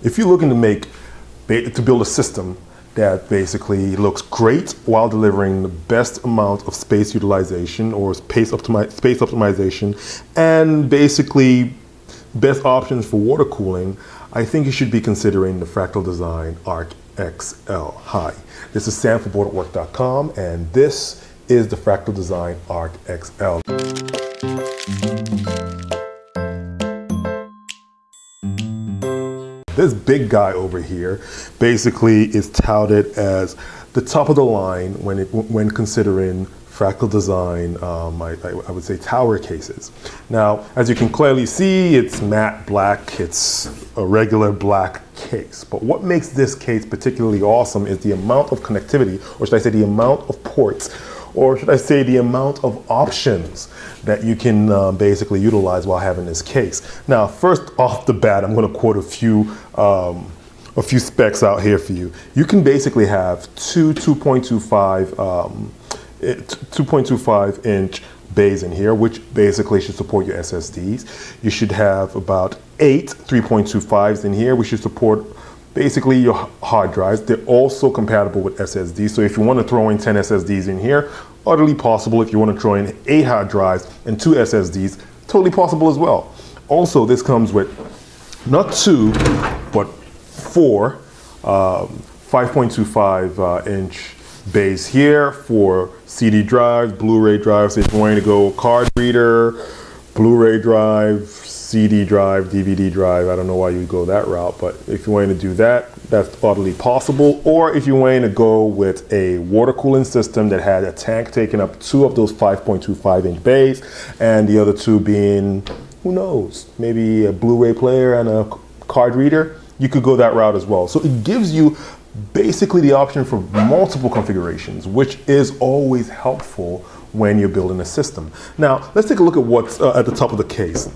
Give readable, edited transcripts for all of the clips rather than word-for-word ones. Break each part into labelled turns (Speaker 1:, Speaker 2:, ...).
Speaker 1: If you're looking to build a system that basically looks great while delivering the best amount of space utilization or space optimization and basically best options for water cooling, I think you should be considering the Fractal Design Arc XL. Hi, this is Sam from Booredatwork.com, and this is the Fractal Design Arc XL. This big guy over here basically is touted as the top of the line when considering Fractal Design, I would say tower cases. Now, as you can clearly see, it's matte black, it's a regular black case. But what makes this case particularly awesome is the amount of connectivity, or should I say the amount of ports, or should I say the amount of options that you can basically utilize while having this case. Now, first off the bat, I'm going to quote a few specs out here for you. You can basically have two 2.25 inch bays in here, which basically should support your SSDs. You should have about 8 3.25s in here, which should support basically your hard drives. They're also compatible with SSDs. So if you want to throw in 10 SSDs in here, utterly possible. If you want to throw in 8 hard drives and 2 SSDs, totally possible as well. Also, this comes with not 2, but 4 5.25 inch bays here for CD drives, Blu-ray drives. If you're wanting to go card reader, Blu-ray drive, CD drive, DVD drive, I don't know why you would go that route, but if you're wanting to do that, that's utterly possible. Or if you're wanting to go with a water cooling system that had a tank taking up 2 of those 5.25 inch bays, and the other 2 being, who knows, maybe a Blu-ray player and a card reader, you could go that route as well. So it gives you basically the option for multiple configurations, which is always helpful when you're building a system. Now, let's take a look at what's at the top of the case.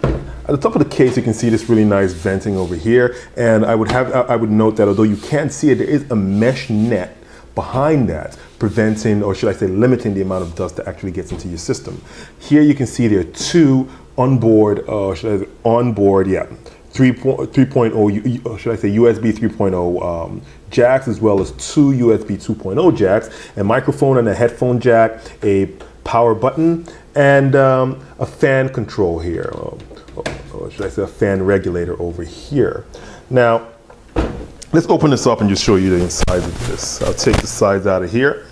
Speaker 1: At the top of the case, you can see this really nice venting over here, and I would note that although you can't see it, there is a mesh net behind that, preventing, or should I say limiting, the amount of dust that actually gets into your system. Here you can see there are 2 onboard, 3.0, should I say USB 3.0 jacks, as well as 2 USB 2.0 jacks, a microphone and a headphone jack, a power button, and a fan control here, or should I say a fan regulator over here. Now, let's open this up and just show you the insides of this. I'll take the sides out of here.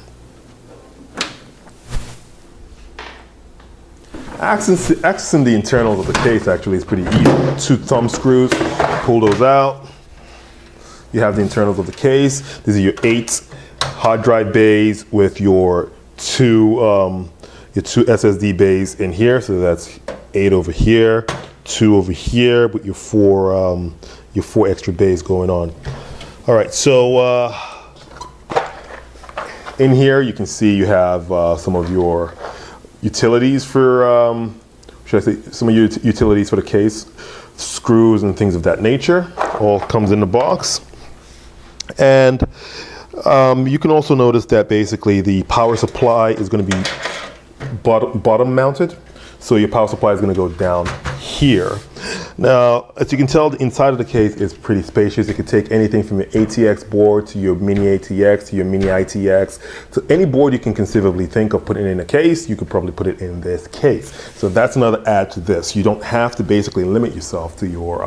Speaker 1: Accessing the internals of the case actually is pretty easy. 2 thumb screws, pull those out. You have the internals of the case. These are your 8 hard drive bays with your 2 SSD bays in here. So that's 8 over here, 2 over here, with your 4 extra bays going on. All right, so in here you can see you have some of your utilities for, should I say, some of your utilities for the case, screws and things of that nature. All comes in the box. And you can also notice that basically the power supply is going to be bottom mounted. So your power supply is going to go down here. Now, as you can tell, the inside of the case is pretty spacious. It could take anything from your ATX board to your mini ATX to your mini ITX. So any board you can conceivably think of putting in a case, you could probably put it in this case. So that's another add to this. You don't have to basically limit yourself to your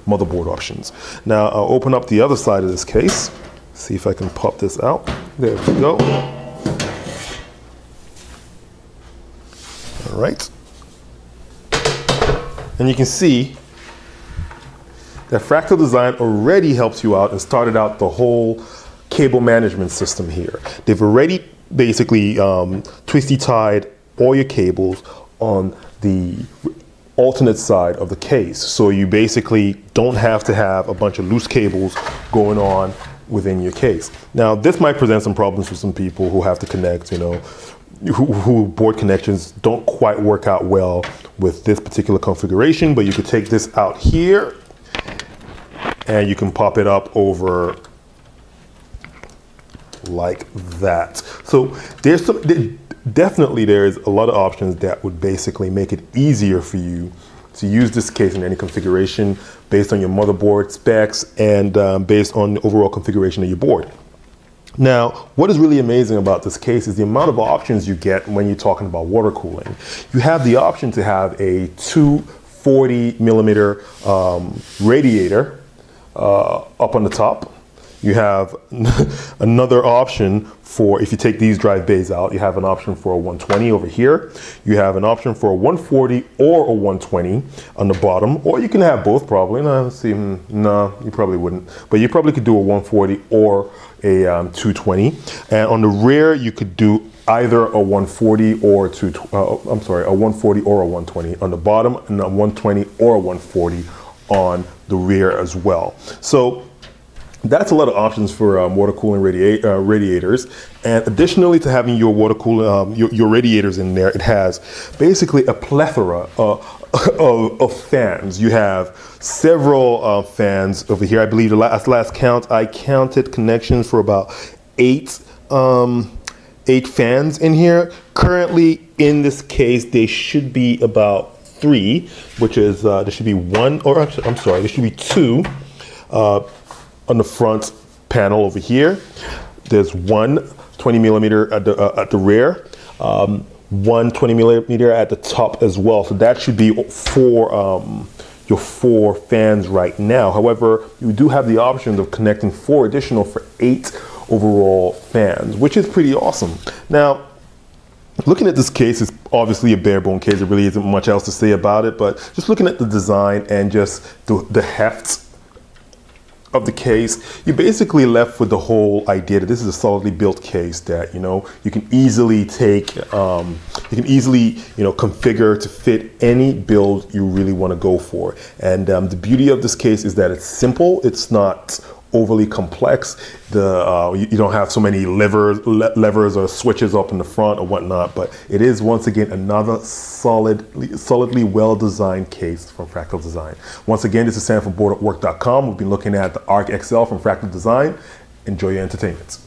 Speaker 1: motherboard options. Now, I'll open up the other side of this case. See if I can pop this out. There we go. All right. And you can see that Fractal Design already helps you out and started out the whole cable management system here. They've already basically twisty tied all your cables on the alternate side of the case. So you basically don't have to have a bunch of loose cables going on within your case. Now, this might present some problems for some people who have to connect, you know, who board connections don't quite work out well with this particular configuration, but you could take this out here and you can pop it up over like that. So definitely there's a lot of options that would basically make it easier for you to use this case in any configuration based on your motherboard specs and based on the overall configuration of your board. Now, what is really amazing about this case is the amount of options you get when you're talking about water cooling. You have the option to have a 240 millimeter radiator up on the top. You have another option for, if you take these drive bays out, you have an option for a 120 over here. You have an option for a 140 or a 120 on the bottom, or you can have both probably. No, let's see, no, you probably wouldn't. But you probably could do a 140 or a 220. And on the rear, you could do either a 140 or a 140 or a 120 on the bottom, and a 120 or a 140 on the rear as well. So that's a lot of options for water cooling radiators. And additionally to having your water cooling, your radiators in there, it has basically a plethora of fans. You have several fans over here. I believe the last count, I counted connections for about eight fans in here. Currently in this case, they should be about 3, which is, there should be 1, or I'm sorry, there should be 2 on the front panel over here. There's one 20 millimeter at the rear, one 20 millimeter at the top as well. So that should be your 4 fans right now. However, you do have the option of connecting 4 additional for 8 overall fans, which is pretty awesome. Now, looking at this case, it's obviously a bare bone case. There really isn't much else to say about it, but just looking at the design and just the heft of the case, you're basically left with the whole idea that this is a solidly built case that, you know, you can easily take, you can easily, you know, configure to fit any build you really want to go for. And the beauty of this case is that it's simple. It's not overly complex. You don't have so many levers or switches up in the front or whatnot, but it is once again another solidly well-designed case from Fractal Design. Once again, this is Sam from Booredatwork.com. We've been looking at the Arc XL from Fractal Design. Enjoy your entertainment.